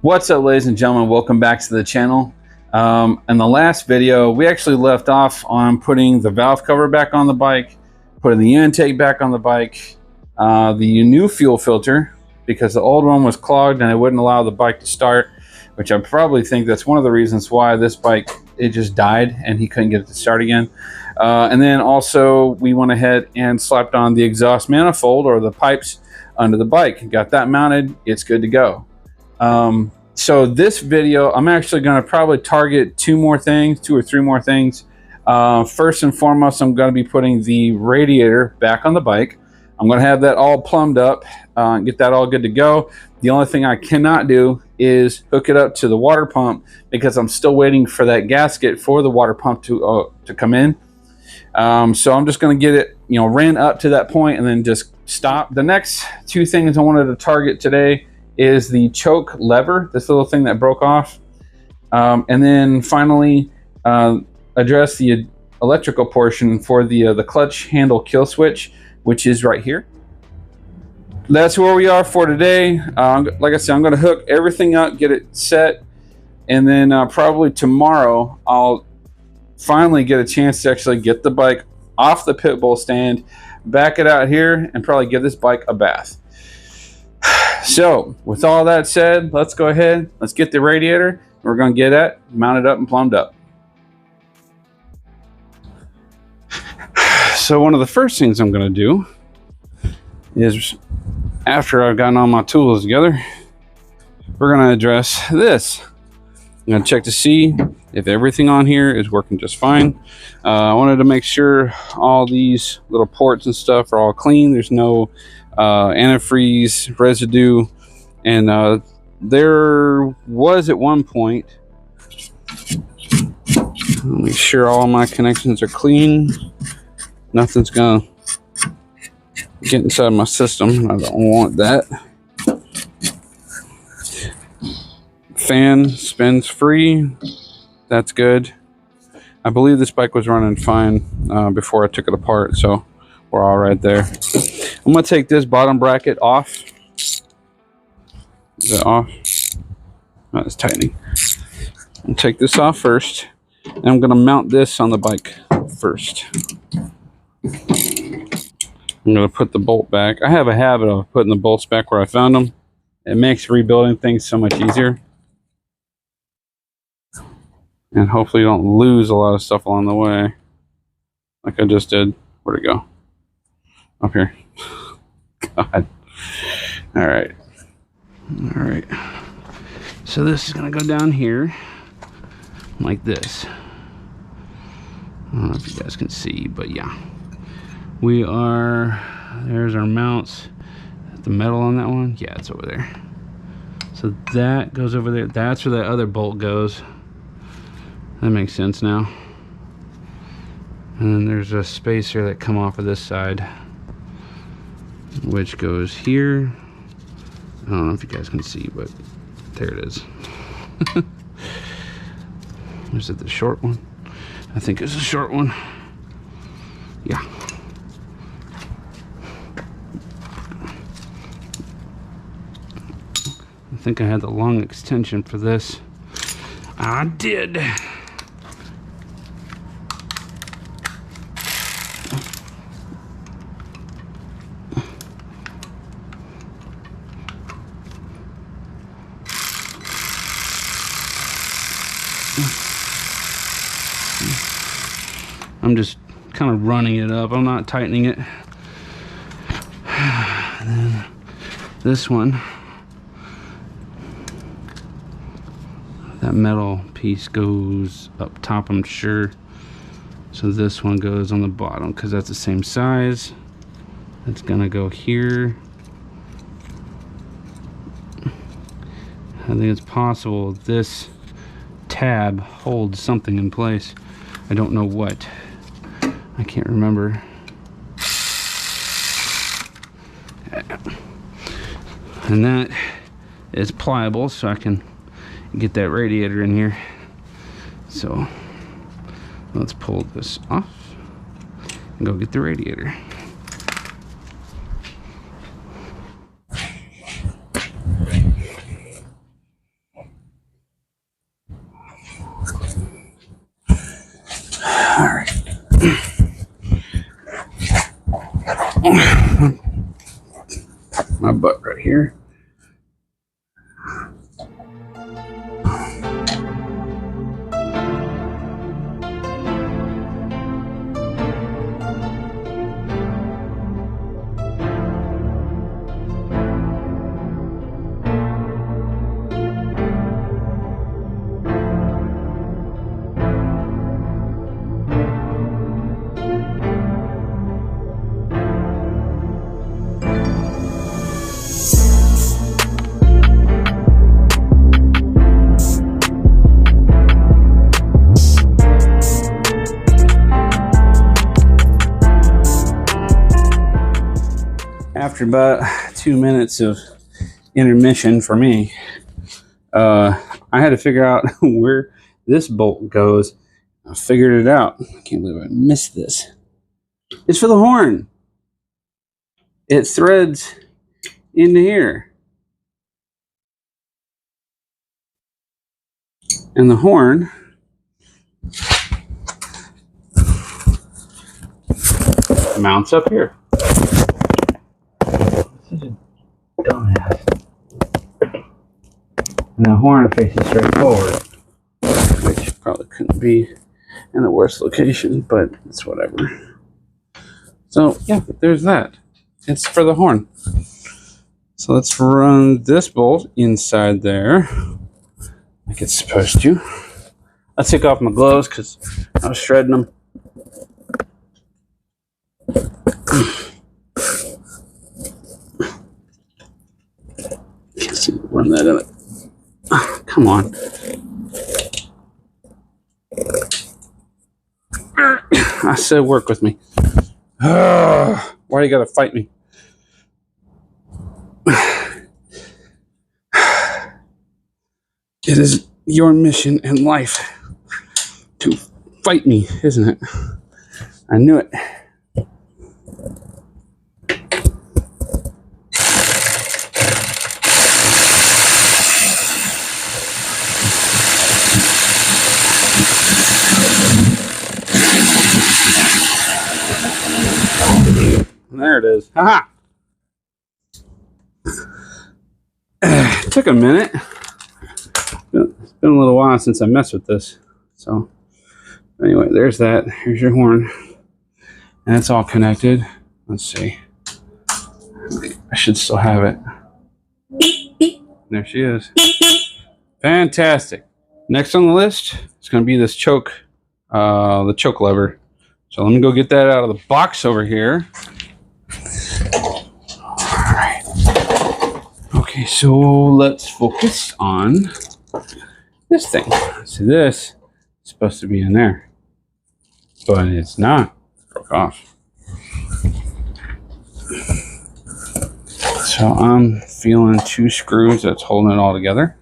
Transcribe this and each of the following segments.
What's up, ladies and gentlemen? Welcome back to the channel. In the last video, we actually left off on putting the valve cover back on the bike, putting the intake back on the bike, the new fuel filter, because the old one was clogged and it wouldn't allow the bike to start, which I probably think that's one of the reasons why this bike, it just died and he couldn't get it to start again. And then also we went ahead and slapped on the exhaust manifold or the pipes under the bike. Got that mounted. It's good to go. So this video, I'm actually going to probably target two or three more things. First and foremost, I'm going to be putting the radiator back on the bike. I'm going to have that all plumbed up, get that all good to go. The only thing I cannot do is hook it up to the water pump because I'm still waiting for that gasket for the water pump to come in. So I'm just going to get it, ran up to that point and then just stop. The next two things I wanted to target today is the choke lever, this little thing that broke off. And then finally address the electrical portion for the clutch handle kill switch, which is right here. That's where we are for today. Like I said, I'm going to hook everything up, get it set, and then probably tomorrow I'll finally get a chance to actually get the bike off the pit bull stand, back it out here, and probably give this bike a bath. So with all that said, let's go ahead, let's get the radiator. We're going to get it mounted up and plumbed up. So one of the first things I'm going to do is, after I've gotten all my tools together, we're going to address this. I'm going to check to see if everything on here is working just fine. I wanted to make sure all these little ports and stuff are all clean. There's no antifreeze residue, and there was at one point, make sure all my connections are clean, nothing's gonna get inside my system. I don't want that. Fan spins free, that's good. I believe this bike was running fine before I took it apart, so we're all right there. I'm going to take this bottom bracket off. Is that off? Oh, it's tightening. I'll take this off first, and I'm going to mount this on the bike first. I'm going to put the bolt back. I have a habit of putting the bolts back where I found them. It makes rebuilding things so much easier. And hopefully you don't lose a lot of stuff along the way, like I just did. Where'd it go? Up here. God. All right. So this is gonna go down here like this. I don't know if you guys can see, but yeah, there's our mounts. The metal on that one, yeah, it's over there. So that goes over there. That's where that other bolt goes. That makes sense now. And then there's a spacer that come off of this side, which goes here. I don't know if you guys can see, but there it is. Is it the short one? I think it's a short one. Yeah. I think I had the long extension for this. I did. I'm just kind of running it up. I'm not tightening it. And then this one, that metal piece goes up top, I'm sure. So this one goes on the bottom because that's the same size. It's gonna go here. I think it's possible this tab holds something in place. I don't know what. I can't remember. And that is pliable, so I can get that radiator in here. So let's pull this off and go get the radiator. My butt right here. After about 2 minutes of intermission for me, I had to figure out where this bolt goes. I figured it out. I can't believe I missed this. It's for the horn. It threads into here. And the horn mounts up here. Such a dumbass. And the horn faces straight forward, which probably couldn't be in the worst location, but it's whatever. So yeah, there's that. It's for the horn. So let's run this bolt inside there like it's supposed to. I took off my gloves because I was shredding them. Can't seem to run that in it. Oh, come on. I said work with me. Why do you gotta fight me? It is your mission in life to fight me, isn't it? I knew it. There it is. Haha! It took a minute. It's been a little while since I messed with this. So, anyway, there's that. Here's your horn. And it's all connected. Let's see. I should still have it. There she is. Fantastic. Next on the list is going to be this choke, the choke lever. So let me go get that out of the box over here. Alright. Okay, so let's focus on this thing. See, this is supposed to be in there, but it's not. It broke off. So I'm feeling 2 screws that's holding it all together.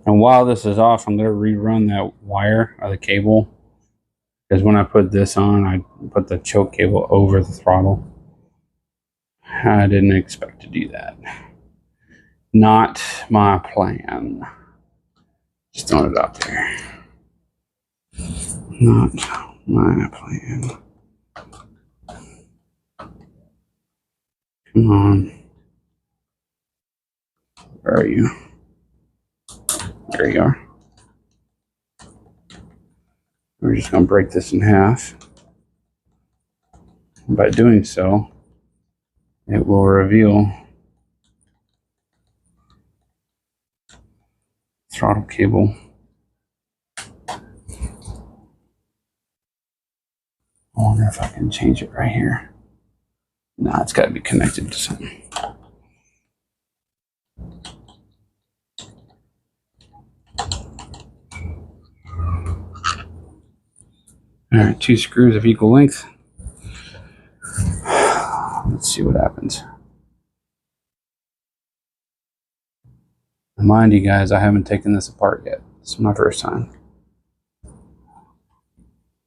And while this is off, I'm going to rerun that wire or the cable. Because when I put this on, I put the choke cable over the throttle. I didn't expect to do that. Not my plan. Just throwing it out there. Not my plan. Come on. Where are you? There you are. We're just going to break this in half. By doing so, it will reveal throttle cable. I wonder if I can change it right here. Nah, it's got to be connected to something. Alright, 2 screws of equal length. Let's see what happens. Mind you guys, I haven't taken this apart yet. This is my first time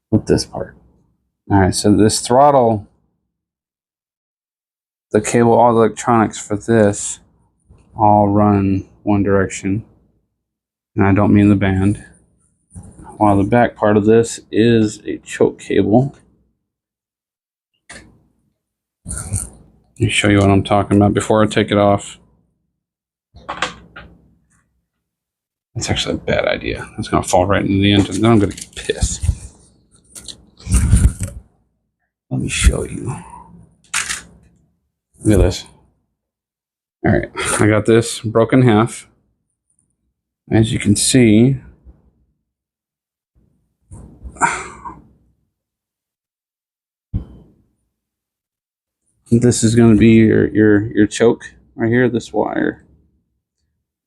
with this part. Alright, so this throttle, the cable, all the electronics for this all run one direction. And I don't mean the band. While the back part of this is a choke cable. Let me show you what I'm talking about before I take it off. That's actually a bad idea. It's going to fall right into the engine. Then I'm going to get pissed. Let me show you. Look at this. All right, I got this broken in half. As you can see, this is going to be your choke right here, this wire,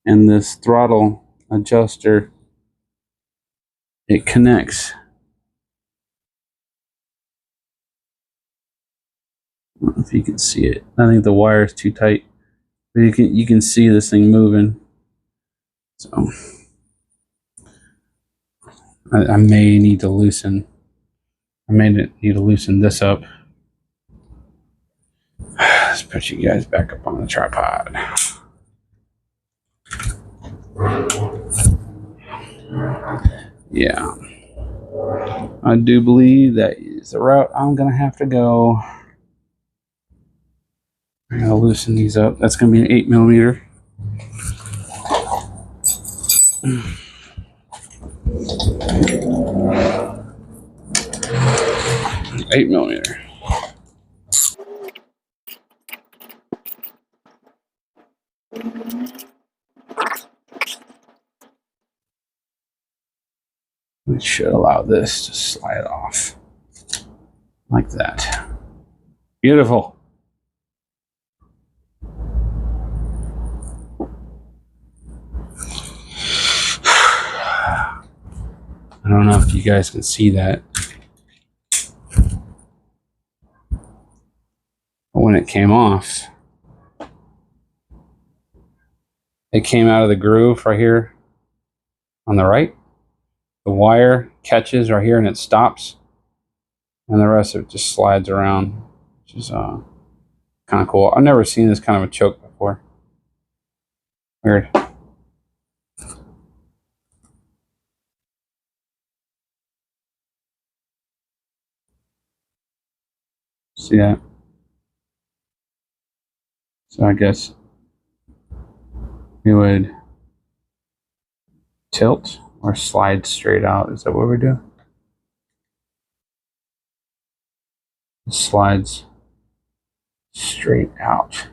and this throttle adjuster. It connects. I don't know if you can see it. I think the wire is too tight, but you can see this thing moving. So I may need to loosen. I may need to loosen this up. Let's put you guys back up on the tripod. Yeah, I do believe that is the route I'm gonna have to go. I'm gonna loosen these up. That's gonna be an 8mm. 8mm. We should allow this to slide off like that. Beautiful. I don't know if you guys can see that. But when it came off, it came out of the groove right here on the right. The wire catches right here and it stops. And the rest of it just slides around, which is kind of cool. I've never seen this kind of a choke before. Weird. See that? So I guess we would tilt or slide straight out. Is that what we do? It slides straight out.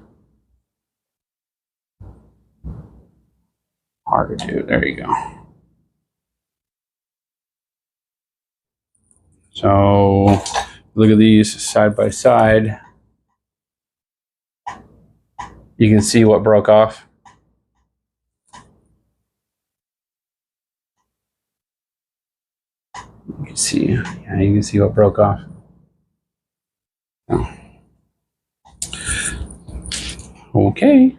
Hard to do. There you go. So look at these side by side. You can see what broke off. You can see, yeah, you can see what broke off. Oh. Okay.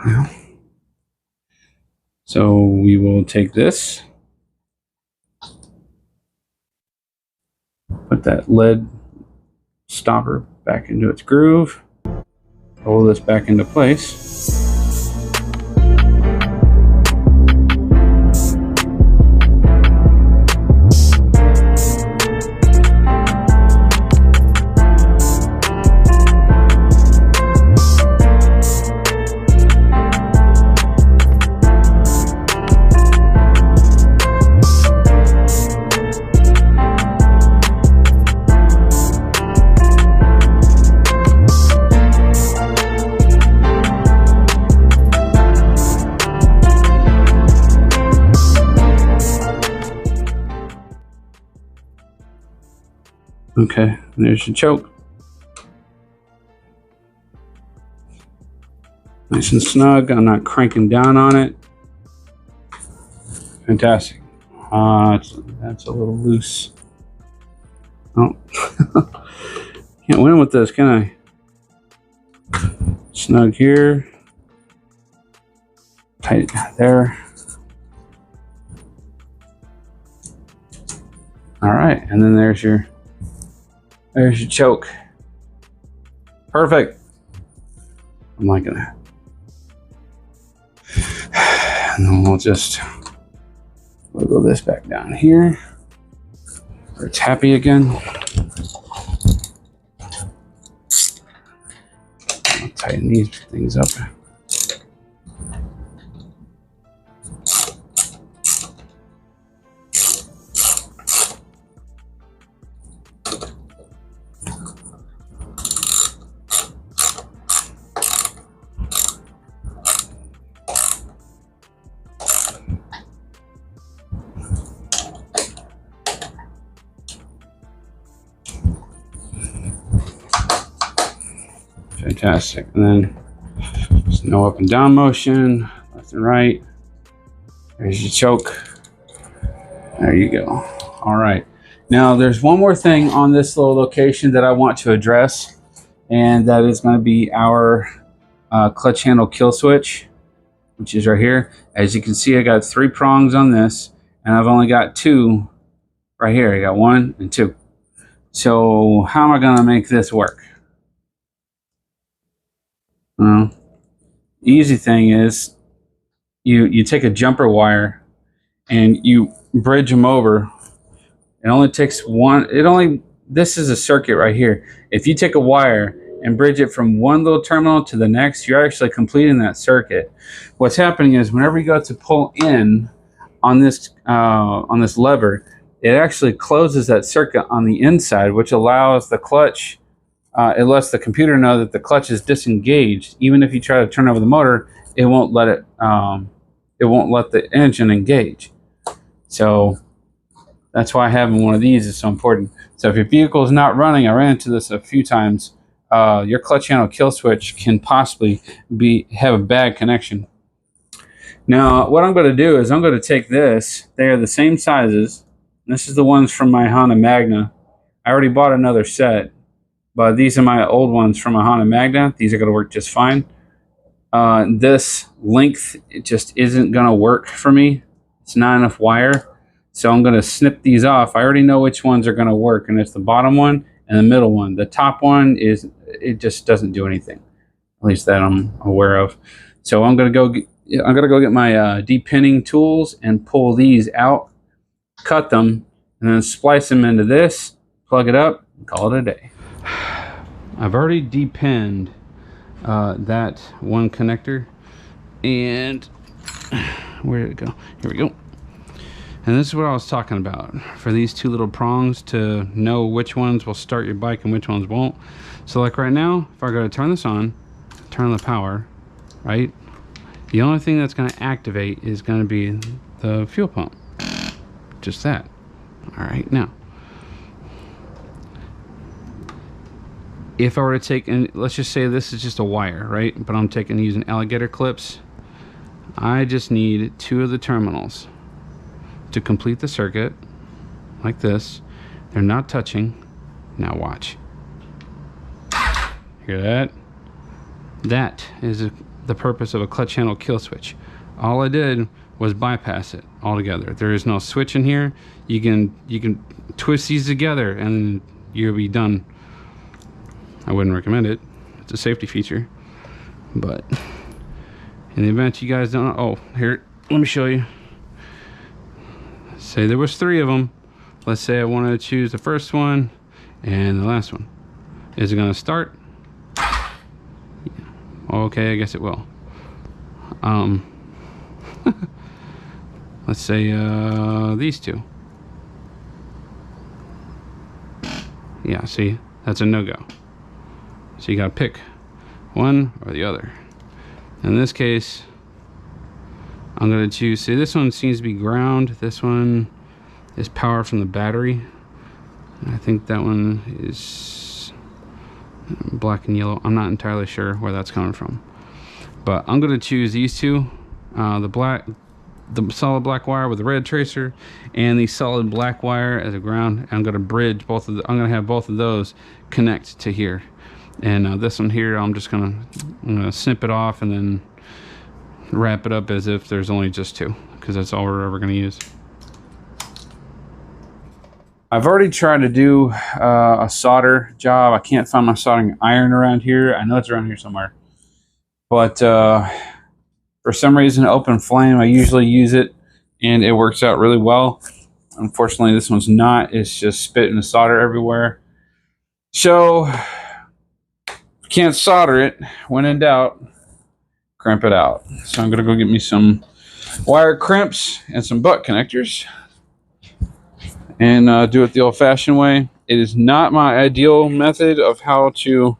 Well, so we will take this, put that lead stopper back into its groove, roll this back into place. Okay, there's your choke. Nice and snug. I'm not cranking down on it. Fantastic. That's a little loose. Oh, can't win with this, can I? Snug here. Tight there. All right, and then there's your choke. Perfect. I'm liking that. And then we'll just wiggle this back down here. It's happy again. tighten these things up. Fantastic. And then there's no up and down motion, left and right. There's your choke. There you go. All right. Now there's one more thing on this little location that I want to address, and that is going to be our clutch handle kill switch, which is right here. As you can see, I got 3 prongs on this, and I've only got 2 right here. I got 1 and 2. So how am I going to make this work? Well, the easy thing is you take a jumper wire and you bridge them over. It only takes one. This is a circuit right here. If you take a wire and bridge it from one little terminal to the next, you're actually completing that circuit. What's happening is whenever you go to pull in on this lever, it actually closes that circuit on the inside, which allows the clutch. It lets the computer know that the clutch is disengaged. Even if you try to turn over the motor, it won't let it. It won't let the engine engage. So that's why having one of these is so important. So if your vehicle is not running, I ran into this a few times. Your clutch handle kill switch can possibly have a bad connection. Now, what I'm going to do is I'm going to take this. They are the same sizes. This is the ones from my Honda Magna. I already bought another set, but these are my old ones from a Honda Magna. These are going to work just fine. This length, it just isn't going to work for me. It's not enough wire. So I'm going to snip these off. I already know which ones are going to work, and it's the bottom one and the middle one. The top one it just doesn't do anything. At least that I'm aware of. So I'm going to go get my depinning tools and pull these out, cut them, and then splice them into this, plug it up, and call it a day. I've already depinned that one connector, and where did it go? Here we go. And this is what I was talking about, for these 2 little prongs to know which ones will start your bike and which ones won't. So like right now, if I go to turn this on, turn on the power, right? The only thing that's going to activate is going to be the fuel pump. Just that. All right, now. If I were to take, and let's just say this is just a wire, right? But I'm using alligator clips. I just need 2 of the terminals to complete the circuit, like this. They're not touching. Now watch. Hear that? That is the purpose of a clutch handle kill switch. All I did was bypass it altogether. There is no switch in here. You can twist these together and you'll be done. I wouldn't recommend it. It's a safety feature. But in the event you guys don't know, oh, here, let me show you. Say there was 3 of them. Let's say I wanted to choose the first one and the last one. Is it going to start? Yeah. Okay, I guess it will. Let's say these 2. Yeah, see, that's a no-go. So you got to pick one or the other. In this case, I'm going to choose, see, this one seems to be ground. This one is power from the battery. I think that one is black and yellow. I'm not entirely sure where that's coming from. But I'm going to choose these 2. The solid black wire with the red tracer and the solid black wire as a ground. I'm going to bridge both of I'm going to have both of those connect to here. And this one here, I'm going to snip it off and then wrap it up as if there's only just 2, because that's all we're ever going to use. I've already tried to do a solder job. I can't find my soldering iron around here. I know it's around here somewhere, but for some reason, open flame, I usually use it and it works out really well. Unfortunately, this one's not. It's just spitting the solder everywhere. So can't solder it, when in doubt, crimp it out. So I'm gonna go get me some wire crimps and some butt connectors and do it the old-fashioned way. It is not my ideal method of how to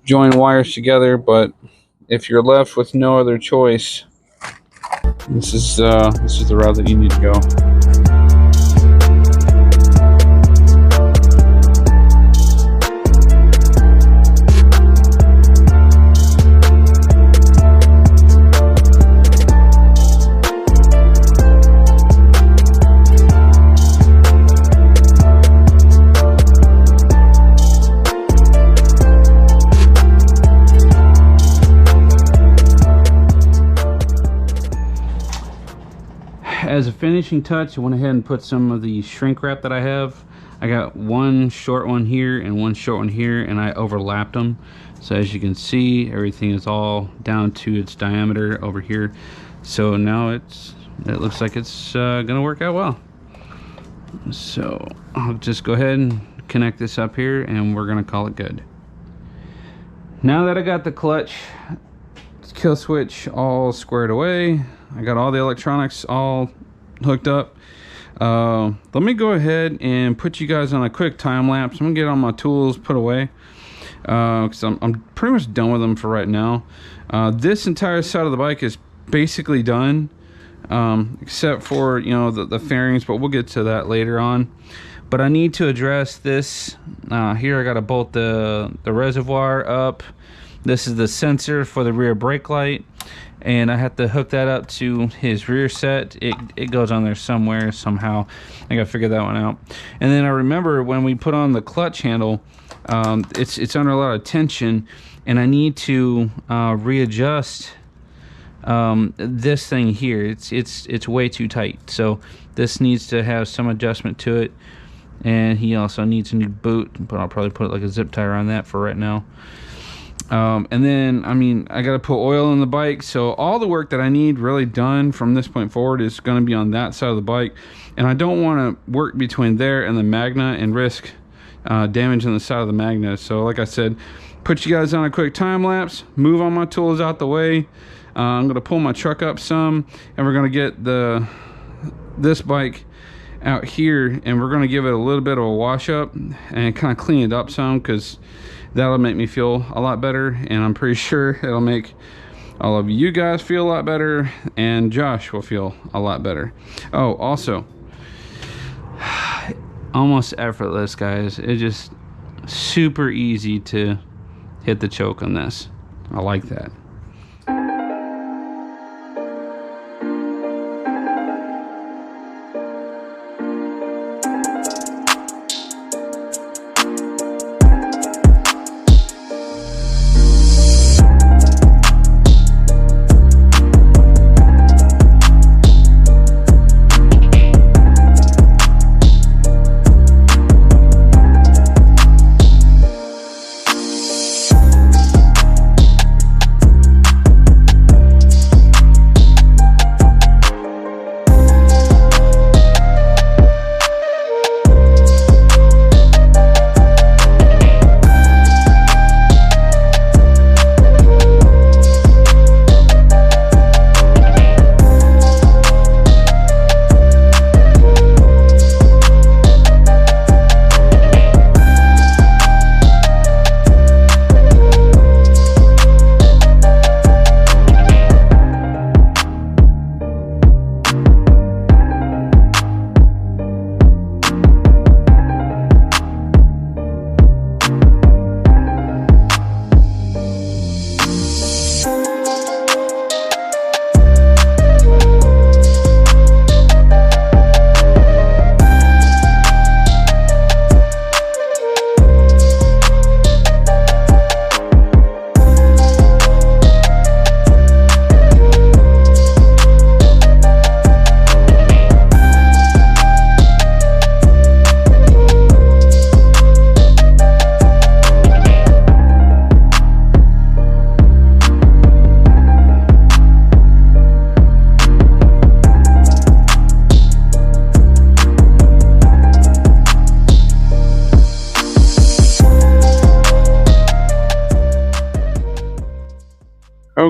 join wires together, but if you're left with no other choice, this is the route that you need to go. As a finishing touch, I went ahead and put some of the shrink wrap that I have. I got one short one here and one short one here, and I overlapped them. So as you can see, everything is all down to its diameter over here. So now it looks like it's gonna work out well. So I'll just go ahead and connect this up here, and we're gonna call it good. Now that I got the clutch kill switch all squared away, I got all the electronics all hooked up. Let me go ahead and put you guys on a quick time lapse. I'm gonna get all my tools put away because I'm pretty much done with them for right now. This entire side of the bike is basically done, except for, you know, the fairings, but we'll get to that later on. But I need to address this. Here I got to bolt the reservoir up. This is the sensor for the rear brake light, and I have to hook that up to his rear set. It goes on there somewhere, somehow. I gotta figure that one out. And then I remember when we put on the clutch handle, it's under a lot of tension, and I need to readjust this thing here. It's way too tight, so this needs to have some adjustment to it. And he also needs a new boot, but I'll probably put like a zip tie around that for right now. And then, I mean, I got to put oil in the bike. So all the work that I need really done from this point forward is going to be on that side of the bike. And I don't want to work between there and the Magna and risk damaging the side of the Magna. So like I said, put you guys on a quick time lapse, move all my tools out the way. I'm going to pull my truck up some, and we're going to get this bike out here, and we're going to give it a little bit of a wash up and kind of clean it up some, because that'll make me feel a lot better, and I'm pretty sure it'll make all of you guys feel a lot better, and Josh will feel a lot better. Oh, also, almost effortless, guys. It's just super easy to hit the choke on this. I like that.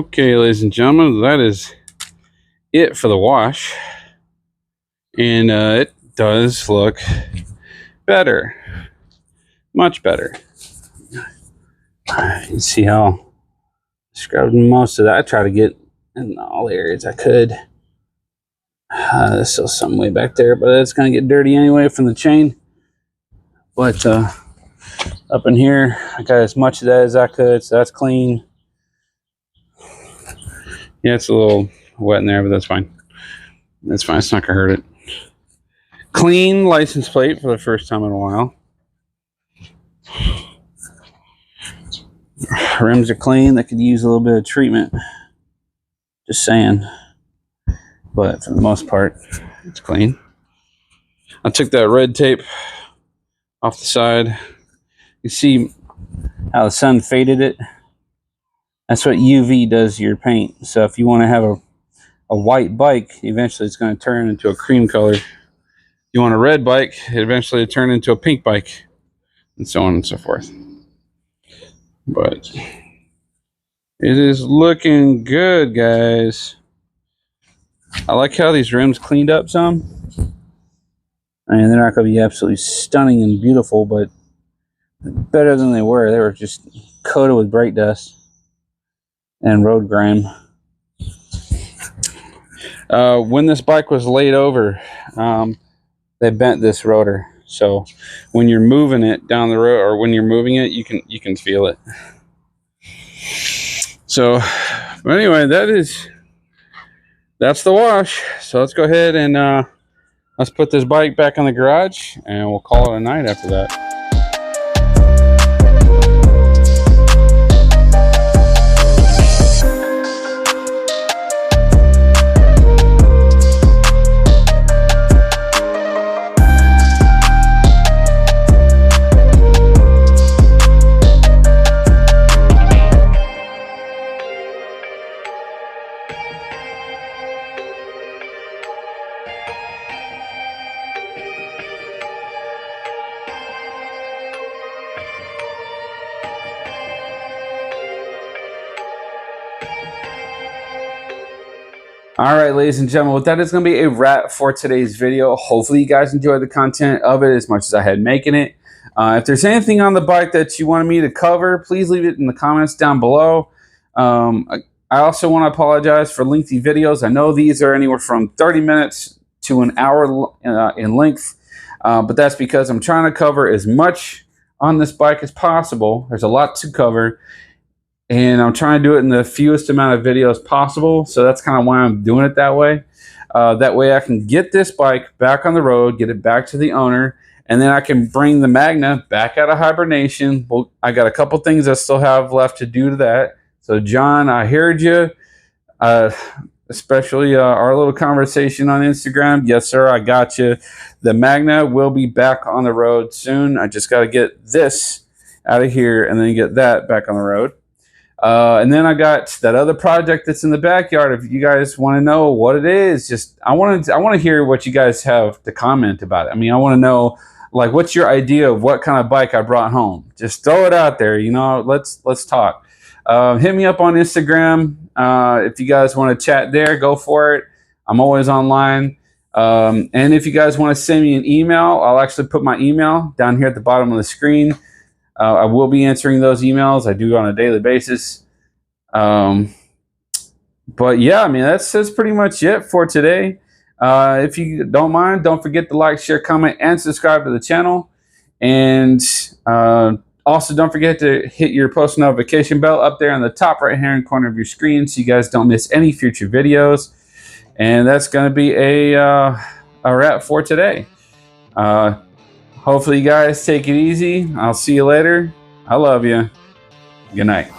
Okay, ladies and gentlemen, that is it for the wash, and it does look better, much better. You see how I scrubbed most of that. I try to get in all the areas I could. There's still some way back there, but it's gonna get dirty anyway from the chain. But up in here, I got as much of that as I could, so that's clean. Yeah, it's a little wet in there, but that's fine. That's fine. It's not gonna hurt it. Clean license plate for the first time in a while. Rims are clean. They could use a little bit of treatment. Just saying. But for the most part, it's clean. I took that red tape off the side. You see how the sun faded it? That's what UV does to your paint. So if you want to have a white bike, eventually it's going to turn into a cream color. If you want a red bike, eventually it turn into a pink bike, and so on and so forth. But it is looking good, guys. I like how these rims cleaned up some. I mean, they're not going to be absolutely stunning and beautiful, but better than they were. They were just coated with brake dust and road grime. When this bike was laid over, they bent this rotor, so when you're moving it down the road, or when you're moving it, you can feel it. So, but anyway, that's the wash. So let's go ahead and let's put this bike back in the garage, and we'll call it a night after that. All right, ladies and gentlemen, with that is going to be a wrap for today's video. Hopefully you guys enjoyed the content of it as much as I had making it. If there's anything on the bike that you wanted me to cover, please leave it in the comments down below. I also want to apologize for lengthy videos. I know these are anywhere from 30 minutes to an hour in length, but that's because I'm trying to cover as much on this bike as possible. There's a lot to cover, and I'm trying to do it in the fewest amount of videos possible. So that's kind of why I'm doing it that way. That way I can get this bike back on the road, get it back to the owner, and then I can bring the Magna back out of hibernation. Well, I got a couple things I still have left to do to that. So John, I heard you, especially our little conversation on Instagram. Yes, sir, I got you. The Magna will be back on the road soon. I just got to get this out of here and then get that back on the road. And then I got that other project that's in the backyard. If you guys want to know what it is, just I want to hear what you guys have to comment about it. I mean, I want to know, like, what's your idea of what kind of bike I brought home? Just throw it out there. You know, let's talk. Hit me up on Instagram. If you guys want to chat there, go for it. I'm always online. And if you guys want to send me an email, I'll actually put my email down here at the bottom of the screen. I will be answering those emails. I do on a daily basis. But yeah, I mean, that's pretty much it for today. If you don't mind, don't forget to like, share, comment, and subscribe to the channel. And also, don't forget to hit your post notification bell up there in the top right-hand corner of your screen so you guys don't miss any future videos. And that's going to be a wrap for today. Hopefully you guys take it easy. I'll see you later. I love you. Good night.